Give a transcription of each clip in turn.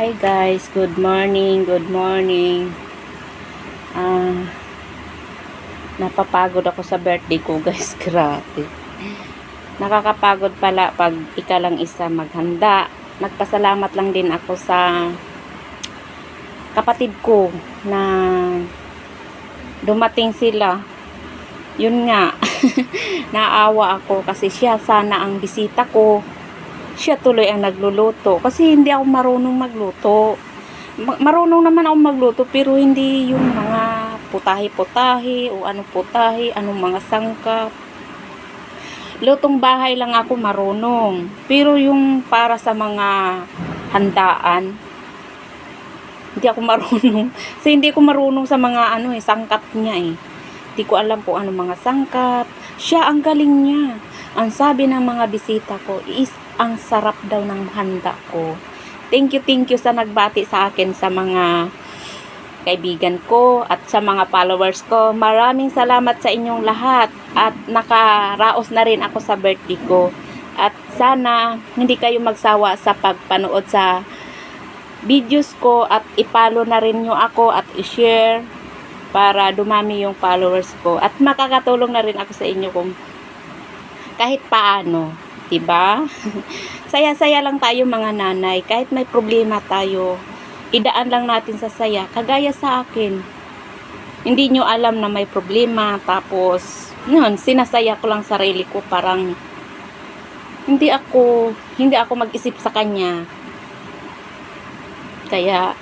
Hi guys, good morning, good morning. Ah, napapagod ako sa birthday ko guys, grabe. Nakakapagod pala pag ika lang isa maghanda. Nagpasalamat lang din ako sa kapatid ko na dumating sila. Yun nga, naawa ako kasi siya sana ang bisita ko. Siya tuloy ang nagluluto kasi hindi ako marunong magluto. Marunong naman ako magluto pero hindi yung mga putahe-putahe o anong putahe, anong mga sangkap. Lutong bahay lang ako marunong. Pero yung para sa mga handaan, hindi ako marunong. Kasi hindi ako marunong sa mga sangkap niya eh. Hindi ko alam kung anong mga sangkap. Siya ang galing niya. Ang sabi ng mga bisita ko is ang sarap daw ng handa ko. Thank you sa nagbati sa akin sa mga kaibigan ko at sa mga followers ko. Maraming salamat sa inyong lahat at nakaraos na rin ako sa birthday ko. At sana hindi kayo magsawa sa pagpanood sa videos ko at i-follow na rin nyo ako at i-share para dumami yung followers ko. At makakatulong na rin ako sa inyo kung kahit paano. Diba? Saya-saya lang tayo mga nanay. Kahit may problema tayo, idaan lang natin sa saya. Kagaya sa akin. Hindi nyo alam na may problema. Tapos, yun, sinasaya ko lang sarili ko. Parang, hindi ako mag-isip sa kanya. Kaya,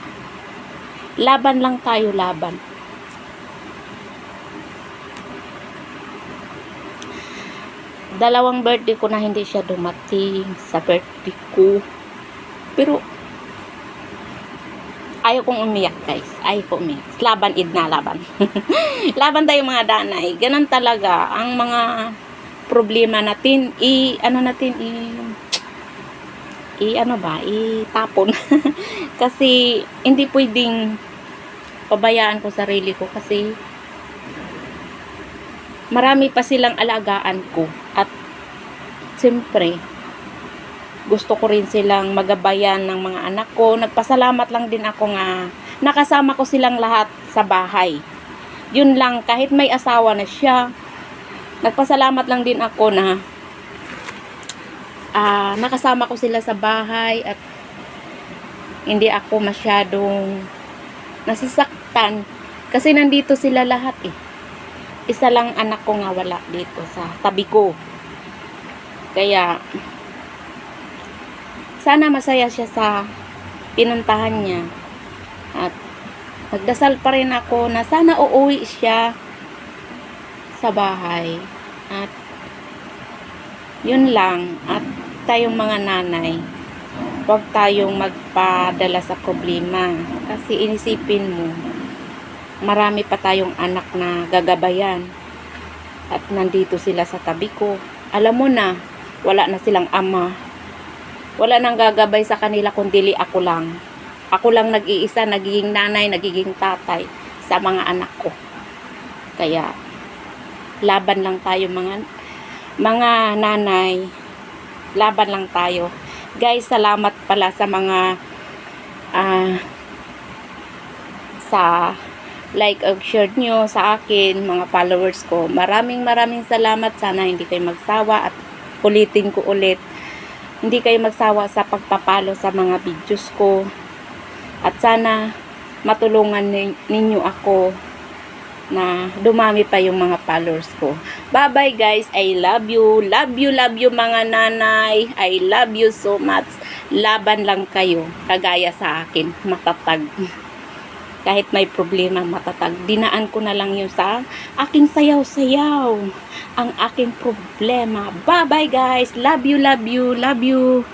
laban lang tayo, laban. Dalawang birthday ko na hindi siya dumating sa birthday ko. Pero, ayaw kong umiyak guys. Ayaw kong umiyak. Laban, idna, laban. Laban tayo mga danay. Ganun talaga. Ang mga problema natin, itapon. Kasi, hindi pwedeng pabayaan ko sarili ko kasi marami pa silang alagaan ko at siyempre gusto ko rin silang magabayan ng mga anak ko. Nagpasalamat lang din ako nga nakasama ko silang lahat sa bahay. Yun lang, kahit may asawa na siya, nagpasalamat lang din ako na nakasama ko sila sa bahay at hindi ako masyadong nasasaktan kasi nandito sila lahat eh. Isa lang anak ko nga wala dito sa tabi ko. Kaya, sana masaya siya sa pinuntahan niya. At, nagdasal pa rin ako na sana uuwi siya sa bahay. At, yun lang. At, tayong mga nanay, huwag tayong magpadala sa problema. Kasi, inisipin mo, marami pa tayong anak na gagabayan at nandito sila sa tabi ko. Alam mo na, wala na silang ama, wala nang gagabay sa kanila kundi ako lang. Ako lang nag-iisa, nagiging nanay, nagiging tatay sa mga anak ko. Kaya laban lang tayo mga nanay, laban lang tayo guys. Salamat pala sa mga sa like and share nyo sa akin, mga followers ko. Maraming salamat. Sana hindi kayo magsawa at ulitin ko ulit. Hindi kayo magsawa sa pagpapalo sa mga videos ko. At sana matulungan ninyo ako na dumami pa yung mga followers ko. Bye-bye guys. I love you. Love you mga nanay. I love you so much. Laban lang kayo. Kagaya sa akin. Matatag. Kahit may problema, matatag. Dinaan ko na lang yun sa aking sayaw-sayaw. Ang aking problema. Bye-bye guys. Love you.